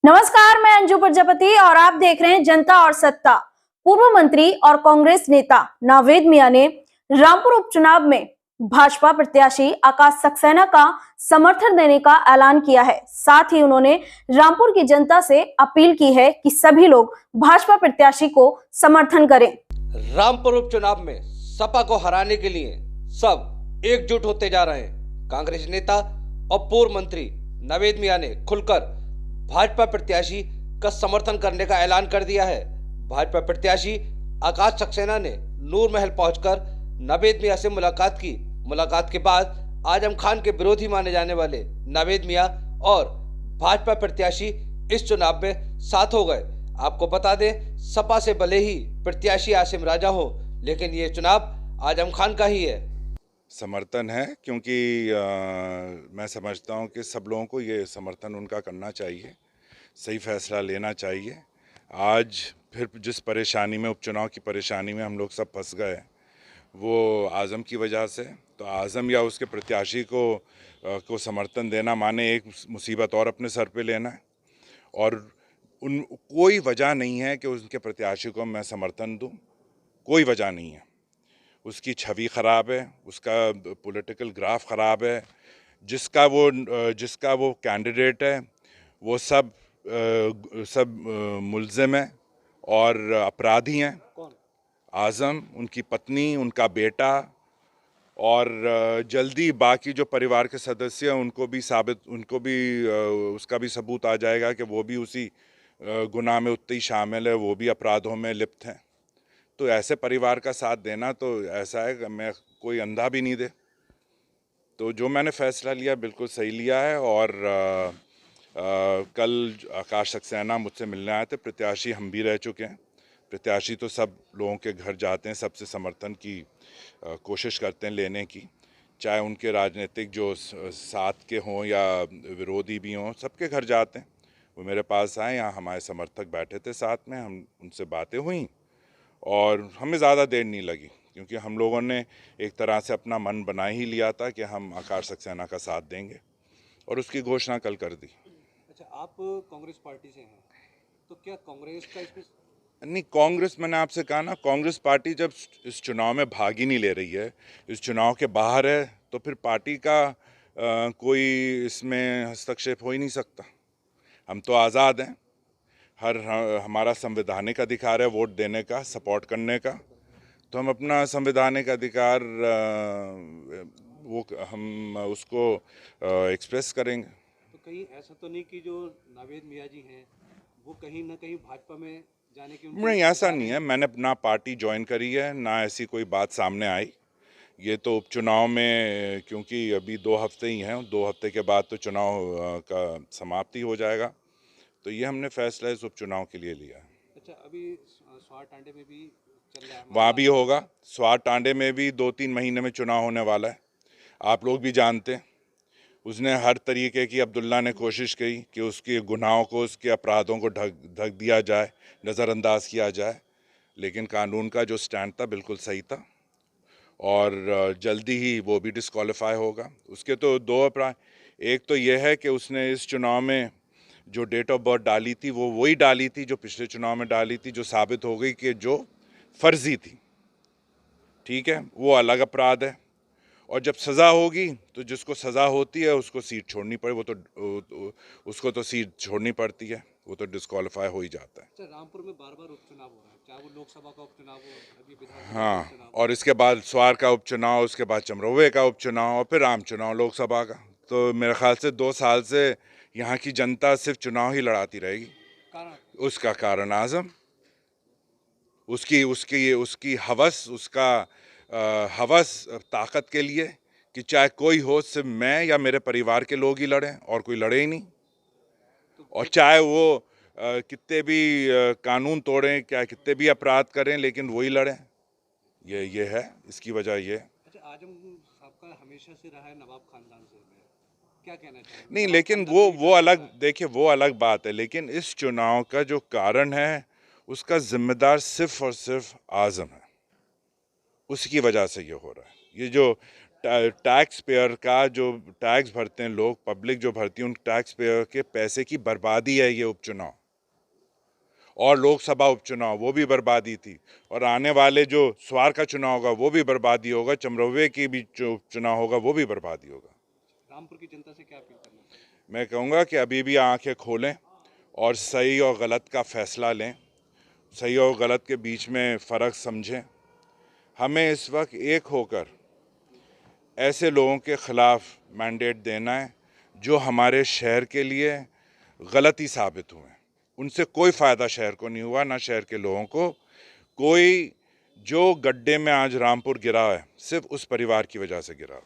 नमस्कार, मैं अंजू प्रजापति और आप देख रहे हैं जनता और सत्ता। पूर्व मंत्री और कांग्रेस नेता नावेद मियां ने रामपुर उपचुनाव में भाजपा प्रत्याशी आकाश सक्सेना का समर्थन देने का ऐलान किया है। साथ ही उन्होंने रामपुर की जनता से अपील की है कि सभी लोग भाजपा प्रत्याशी को समर्थन करें। रामपुर उपचुनाव में सपा को हराने के लिए सब एकजुट होते जा रहे हैं। कांग्रेस नेता और पूर्व मंत्री नावेद मियां ने खुलकर भाजपा प्रत्याशी का समर्थन करने का ऐलान कर दिया है। भाजपा प्रत्याशी आकाश सक्सेना ने नूर महल पहुंचकर नावेद मियां से मुलाकात की। मुलाकात के बाद आजम खान के विरोधी माने जाने वाले नावेद मियां और भाजपा प्रत्याशी इस चुनाव में साथ हो गए। आपको बता दें, सपा से भले ही प्रत्याशी आसिम राजा हो, लेकिन ये चुनाव आजम खान का ही है। समर्थन है क्योंकि मैं समझता हूं कि सब लोगों को ये समर्थन उनका करना चाहिए, सही फैसला लेना चाहिए। आज फिर जिस परेशानी में, उपचुनाव की परेशानी में हम लोग सब फंस गए, वो आज़म की वजह से। तो आज़म या उसके प्रत्याशी को समर्थन देना माने एक मुसीबत और अपने सर पे लेना है। और कोई वजह नहीं है कि उनके प्रत्याशी को मैं समर्थन दूं, कोई वजह नहीं है। उसकी छवि ख़राब है, उसका पॉलिटिकल ग्राफ ख़राब है, जिसका वो कैंडिडेट है वो सब मुल्ज़िम है और अपराधी हैं। आज़म, उनकी पत्नी, उनका बेटा और जल्दी बाकी जो परिवार के सदस्य हैं उनको भी उसका भी सबूत आ जाएगा कि वो भी उसी गुनाह में उतने ही शामिल है, वो भी अपराधों में लिप्त हैं। तो ऐसे परिवार का साथ देना तो ऐसा है कि मैं कोई अंधा भी नहीं दे। तो जो मैंने फ़ैसला लिया बिल्कुल सही लिया है। और कल आकाश सक्सेना मुझसे मिलने आए थे। प्रत्याशी हम भी रह चुके हैं। प्रत्याशी तो सब लोगों के घर जाते हैं, सबसे समर्थन की कोशिश करते हैं लेने की, चाहे उनके राजनीतिक जो साथ के हों या विरोधी भी हों, सबके घर जाते हैं। वो मेरे पास आए, यहाँ हमारे समर्थक बैठे थे साथ में, हम उनसे बातें हुई और हमें ज़्यादा देर नहीं लगी क्योंकि हम लोगों ने एक तरह से अपना मन बना ही लिया था कि हम आकाश सक्सेना का साथ देंगे और उसकी घोषणा कल कर दी। अच्छा, आप कांग्रेस पार्टी से हैं, तो क्या कांग्रेस का इसमें नहीं, कांग्रेस, मैंने आपसे कहा ना, कांग्रेस पार्टी जब इस चुनाव में भाग ही नहीं ले रही है, इस चुनाव के बाहर है, तो फिर पार्टी का कोई इसमें हस्तक्षेप हो ही नहीं सकता। हम तो आज़ाद हैं, हमारा संवैधानिक अधिकार है वोट देने का, सपोर्ट करने का। तो हम अपना संवैधानिक अधिकार हम उसको एक्सप्रेस करेंगे। तो कहीं ऐसा तो नहीं कि जो नावेद मियां जी हैं वो कहीं ना कहीं भाजपा में जाने की नहीं, ऐसा नहीं है। मैंने ना पार्टी ज्वाइन करी है, ना ऐसी कोई बात सामने आई। ये तो उपचुनाव में, क्योंकि अभी 2 हफ्ते ही हैं, 2 हफ्ते के बाद तो चुनाव का समाप्ति हो जाएगा, तो ये हमने फैसला इस उपचुनाव के लिए लिया है। अच्छा, अभी स्वार टांडे में भी चल रहा है, वहाँ भी होगा। स्वार टांडे में भी 2-3 महीने में चुनाव होने वाला है। आप लोग भी जानते हैं, उसने हर तरीके की, अब्दुल्ला ने कोशिश की कि उसके गुनाहों को, उसके अपराधों को ढक दिया जाए, नज़रअंदाज किया जाए, लेकिन कानून का जो स्टैंड था बिल्कुल सही था और जल्दी ही वो भी डिस्क्वालीफाई होगा। उसके तो 2 अपराध, एक तो यह है कि उसने इस चुनाव में जो डेट ऑफ बर्थ डाली थी वो वही डाली थी जो पिछले चुनाव में डाली थी, जो साबित हो गई कि जो फर्जी थी। ठीक है, वो अलग अपराध है। और जब सज़ा होगी तो जिसको सज़ा होती है उसको सीट छोड़नी पड़े, उसको तो सीट छोड़नी पड़ती है, वो तो डिस्क्वालीफाई हो ही जाता है। अच्छा, रामपुर में बार-बार उपचुनाव हो रहा है, चाहे वो लोकसभा का उपचुनाव हो, अभी विधानसभा का हाँ, उपचुनाव, और इसके बाद स्वार का उपचुनाव, उसके बाद चमरौवे का उपचुनाव और फिर आम चुनाव लोकसभा का। तो मेरे ख्याल से 2 साल से यहाँ की जनता सिर्फ चुनाव ही लड़ाती रहेगी। कारण उसका कारण आज़म, उसकी उसकी उसकी हवस, उसका हवस ताकत के लिए कि चाहे कोई हो, सिर्फ मैं या मेरे परिवार के लोग ही लड़ें और कोई लड़े ही नहीं। और चाहे वो कितने भी कानून तोड़ें, क्या कितने भी अपराध करें, लेकिन वही लड़ें। ये है इसकी वजह ये। अच्छा, आजम साहब का हमेशा से रहा है नवाब खानदान से, क्या कहना चाहिए? नहीं, लेकिन वो अलग, देखिए वो अलग बात है, लेकिन इस चुनाव का जो कारण है उसका जिम्मेदार सिर्फ और सिर्फ आज़म है। उसकी वजह से ये हो रहा है। ये जो टैक्स पेयर का जो टैक्स भरते हैं लोग, पब्लिक जो भरती है, उन टैक्स पेयर के पैसे की बर्बादी है ये उपचुनाव। और लोकसभा उपचुनाव वो भी बर्बादी थी, और आने वाले जो स्वार का चुनाव होगा वो भी बर्बादी होगा, चमरौवे की भी जो उपचुनाव होगा वो भी बर्बादी होगा। रामपुर की जनता से क्या अपील करना है? मैं कहूँगा कि अभी भी आंखें खोलें और सही और गलत का फैसला लें, सही और गलत के बीच में फ़र्क समझें। हमें इस वक्त एक होकर ऐसे लोगों के ख़िलाफ़ मैंडेट देना है जो हमारे शहर के लिए गलती साबित हुए। उनसे कोई फ़ायदा शहर को नहीं हुआ, ना शहर के लोगों को। कोई जो गड्ढे में आज रामपुर गिरा है सिर्फ उस परिवार की वजह से गिरा।